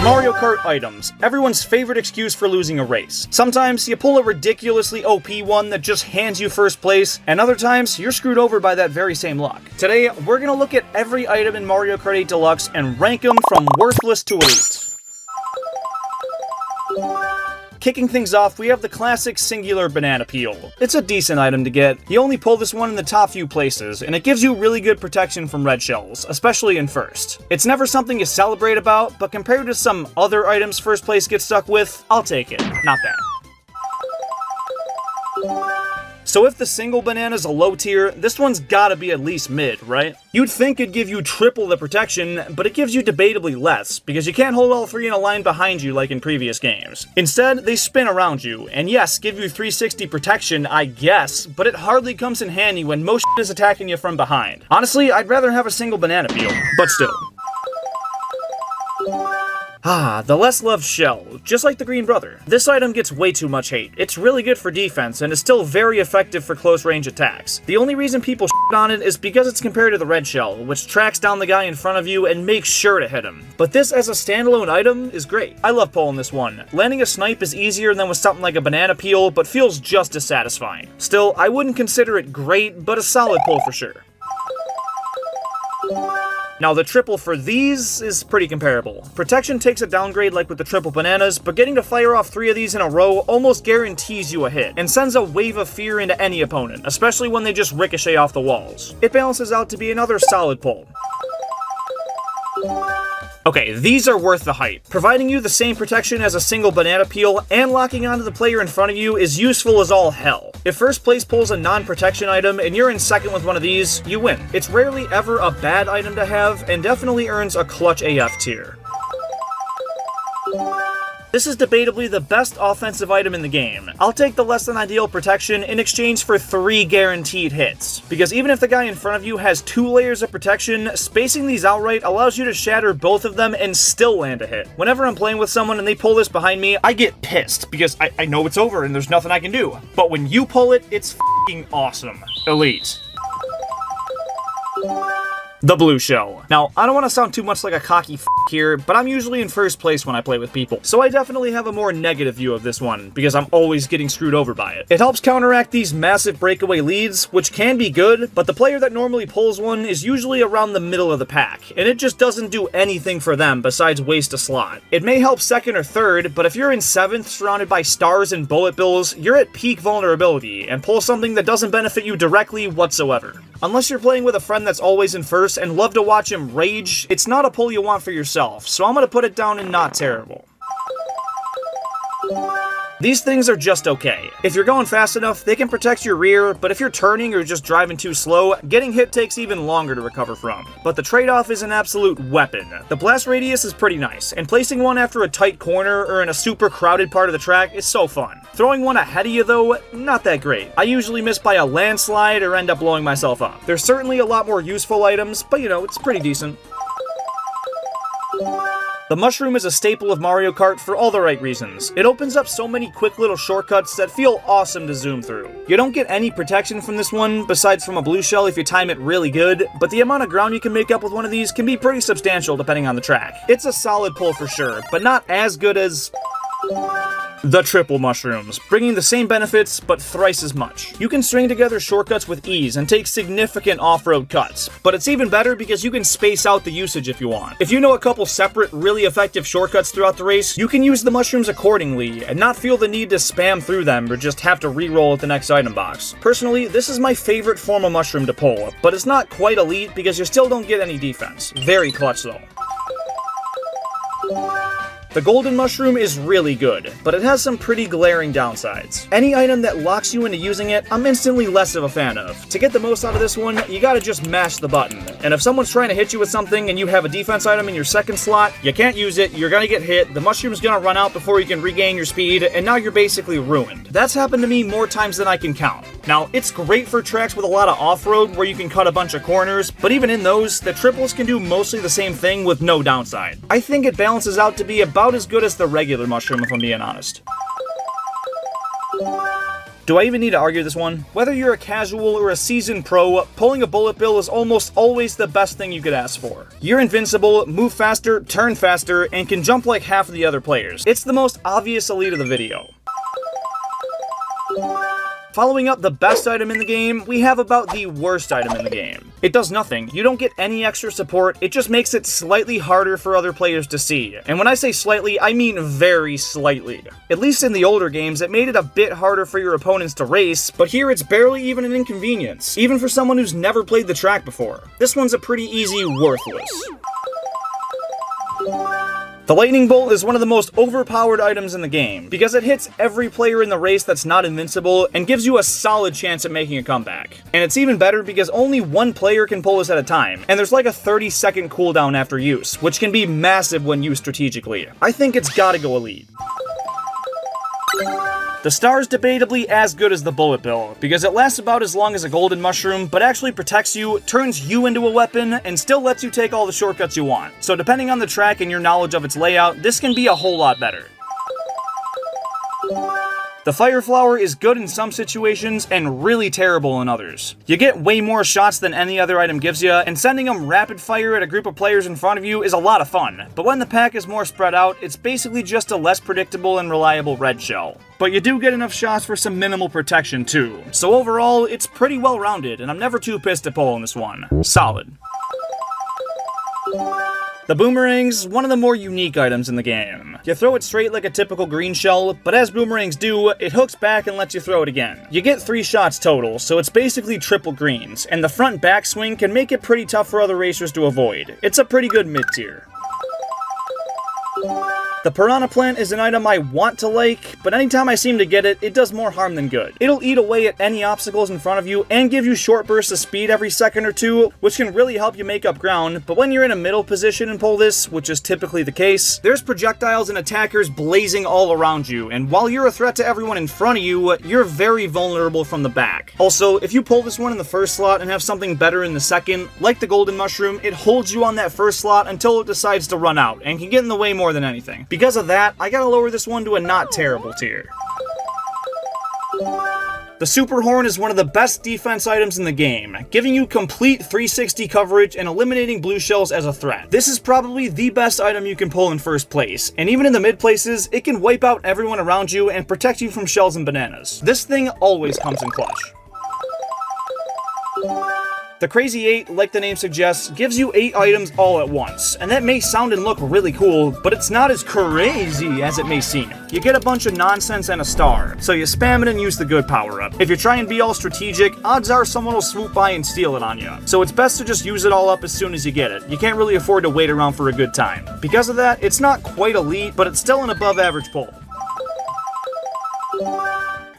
Mario Kart items, everyone's favorite excuse for losing a race. Sometimes you pull a ridiculously OP one that just hands you first place, and other times you're screwed over by that very same luck. Today, we're gonna look at every item in Mario Kart 8 Deluxe and rank them from worthless to elite. Kicking things off, we have the classic singular banana peel. It's a decent item to get. You only pull this one in the top few places, and it gives you really good protection from red shells, especially in first. It's never something you celebrate about, but compared to some other items first place gets stuck with, I'll take it. Not bad. So if the single banana's a low tier, this one's gotta be at least mid, right? You'd think it'd give you triple the protection, but it gives you debatably less, because you can't hold all three in a line behind you like in previous games. Instead, they spin around you, and yes, give you 360 protection, I guess, but it hardly comes in handy when most shit is attacking you from behind. Honestly, I'd rather have a single banana peel, but still. The less loved shell, just like the green brother. This item gets way too much hate. It's really good for defense and is still very effective for close range attacks. The only reason people shit on it is because it's compared to the red shell, which tracks down the guy in front of you and makes sure to hit him. But this as a standalone item is great. I love pulling this one. Landing a snipe is easier than with something like a banana peel, but feels just as satisfying. Still, I wouldn't consider it great, but a solid pull for sure. Now the triple for these is pretty comparable. Protection takes a downgrade like with the triple bananas, but getting to fire off 3 of these in a row almost guarantees you a hit, and sends a wave of fear into any opponent, especially when they just ricochet off the walls. It balances out to be another solid pull. Okay, these are worth the hype. Providing you the same protection as a single banana peel and locking onto the player in front of you is useful as all hell. If first place pulls a non-protection item and you're in second with one of these, you win. It's rarely ever a bad item to have and definitely earns a clutch AF tier. This is debatably the best offensive item in the game. I'll take the less than ideal protection in exchange for 3 guaranteed hits, because even if the guy in front of you has 2 layers of protection, spacing these outright allows you to shatter both of them and still land a hit. Whenever I'm playing with someone and they pull this behind me, I get pissed, because I know it's over and there's nothing I can do. But when you pull it, it's f***ing awesome. Elite. The blue shell. Now, I don't want to sound too much like a cocky f*** here, but I'm usually in first place when I play with people, so I definitely have a more negative view of this one, because I'm always getting screwed over by it. It helps counteract these massive breakaway leads, which can be good, but the player that normally pulls one is usually around the middle of the pack, and it just doesn't do anything for them besides waste a slot. It may help second or third, but if you're in 7th surrounded by stars and bullet bills, you're at peak vulnerability, and pull something that doesn't benefit you directly whatsoever. Unless you're playing with a friend that's always in first and love to watch him rage, it's not a pull you want for yourself, so I'm gonna put it down in not terrible. These things are just okay. If you're going fast enough, they can protect your rear, but if you're turning or just driving too slow, getting hit takes even longer to recover from. But the trade-off is an absolute weapon. The blast radius is pretty nice, and placing one after a tight corner or in a super crowded part of the track is so fun. Throwing one ahead of you though, not that great. I usually miss by a landslide or end up blowing myself up. There's certainly a lot more useful items, but you know, it's pretty decent. The mushroom is a staple of Mario Kart for all the right reasons. It opens up so many quick little shortcuts that feel awesome to zoom through. You don't get any protection from this one, besides from a blue shell if you time it really good, but the amount of ground you can make up with one of these can be pretty substantial depending on the track. It's a solid pull for sure, but not as good as the triple mushrooms, bringing the same benefits, but thrice as much. You can string together shortcuts with ease and take significant off-road cuts, but it's even better because you can space out the usage if you want. If you know a couple separate, really effective shortcuts throughout the race, you can use the mushrooms accordingly and not feel the need to spam through them or just have to re-roll at the next item box. Personally, this is my favorite form of mushroom to pull, but it's not quite elite because you still don't get any defense. Very clutch though. The golden mushroom is really good, but it has some pretty glaring downsides. Any item that locks you into using it, I'm instantly less of a fan of. To get the most out of this one, you gotta just mash the button. And if someone's trying to hit you with something and you have a defense item in your second slot, you can't use it, you're gonna get hit, the mushroom's gonna run out before you can regain your speed, and now you're basically ruined. That's happened to me more times than I can count. Now, it's great for tracks with a lot of off-road where you can cut a bunch of corners, but even in those, the triples can do mostly the same thing with no downside. I think it balances out to be about as good as the regular mushroom, if I'm being honest. Do I even need to argue this one? Whether you're a casual or a seasoned pro, pulling a bullet bill is almost always the best thing you could ask for. You're invincible, move faster, turn faster, and can jump like half of the other players. It's the most obvious elite of the video. Following up the best item in the game, we have about the worst item in the game. It does nothing. You don't get any extra support, it just makes it slightly harder for other players to see. And when I say slightly, I mean very slightly. At least in the older games, it made it a bit harder for your opponents to race, but here it's barely even an inconvenience, even for someone who's never played the track before. This one's a pretty easy worthless. The lightning bolt is one of the most overpowered items in the game, because it hits every player in the race that's not invincible and gives you a solid chance at making a comeback. And it's even better because only one player can pull this at a time, and there's like a 30-second cooldown after use, which can be massive when used strategically. I think it's gotta go elite. The star's debatably as good as the bullet bill, because it lasts about as long as a golden mushroom, but actually protects you, turns you into a weapon, and still lets you take all the shortcuts you want. So depending on the track and your knowledge of its layout, this can be a whole lot better. The fire flower is good in some situations and really terrible in others. You get way more shots than any other item gives you, and sending them rapid fire at a group of players in front of you is a lot of fun. But when the pack is more spread out, it's basically just a less predictable and reliable red shell. But you do get enough shots for some minimal protection too. So overall, it's pretty well rounded, and I'm never too pissed to pull on this one. Solid. The boomerang's one of the more unique items in the game. You throw it straight like a typical green shell, but as boomerangs do, it hooks back and lets you throw it again. You get 3 shots total, so it's basically triple greens, and the front backswing can make it pretty tough for other racers to avoid. It's a pretty good mid-tier. The piranha plant is an item I want to like, but anytime I seem to get it, it does more harm than good. It'll eat away at any obstacles in front of you and give you short bursts of speed every second or two, which can really help you make up ground, but when you're in a middle position and pull this, which is typically the case, there's projectiles and attackers blazing all around you, and while you're a threat to everyone in front of you, you're very vulnerable from the back. Also, if you pull this one in the first slot and have something better in the second, like the golden mushroom, it holds you on that first slot until it decides to run out, and can get in the way more than anything. Because of that, I gotta lower this one to a not terrible tier. The super horn is one of the best defense items in the game, giving you complete 360 coverage and eliminating blue shells as a threat. This is probably the best item you can pull in first place, and even in the mid places, it can wipe out everyone around you and protect you from shells and bananas. This thing always comes in clutch. The Crazy 8, like the name suggests, gives you 8 items all at once, and that may sound and look really cool, but it's not as crazy as it may seem. You get a bunch of nonsense and a star, so you spam it and use the good power-up. If you try and be all strategic, odds are someone will swoop by and steal it on you, so it's best to just use it all up as soon as you get it. You can't really afford to wait around for a good time. Because of that, it's not quite elite, but it's still an above-average pull.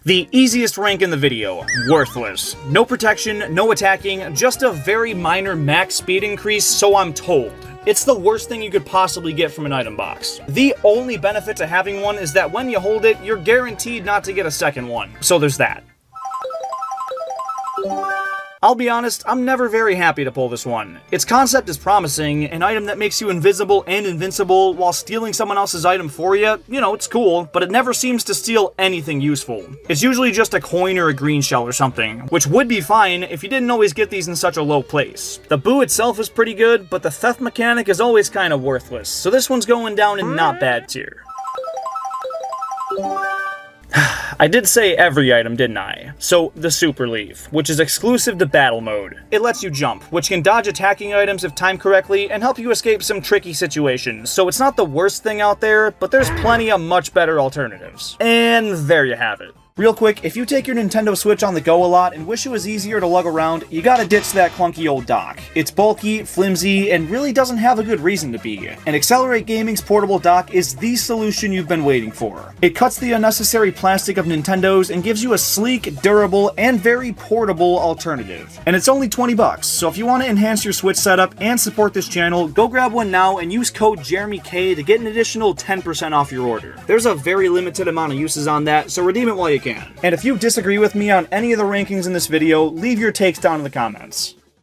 The easiest rank in the video, worthless. No protection, no attacking, just a very minor max speed increase, so I'm told. It's the worst thing you could possibly get from an item box. The only benefit to having one is that when you hold it, you're guaranteed not to get a second one. So there's that. I'll be honest, I'm never very happy to pull this one. Its concept is promising, an item that makes you invisible and invincible while stealing someone else's item for you. You know, it's cool, but it never seems to steal anything useful. It's usually just a coin or a green shell or something, which would be fine if you didn't always get these in such a low place. The boo itself is pretty good, but the theft mechanic is always kind of worthless, so this one's going down in not bad tier. I did say every item, didn't I? So, the Super Leaf, which is exclusive to battle mode. It lets you jump, which can dodge attacking items if timed correctly, and help you escape some tricky situations, so it's not the worst thing out there, but there's plenty of much better alternatives. And there you have it. Real quick, if you take your Nintendo Switch on the go a lot and wish it was easier to lug around, you gotta ditch that clunky old dock. It's bulky, flimsy, and really doesn't have a good reason to be. And Accelerate Gaming's portable dock is the solution you've been waiting for. It cuts the unnecessary plastic of Nintendo's and gives you a sleek, durable, and very portable alternative. And it's only 20 bucks, so if you want to enhance your Switch setup and support this channel, go grab one now and use code JeremyK to get an additional 10% off your order. There's a very limited amount of uses on that, so redeem it while you can. And if you disagree with me on any of the rankings in this video, leave your takes down in the comments.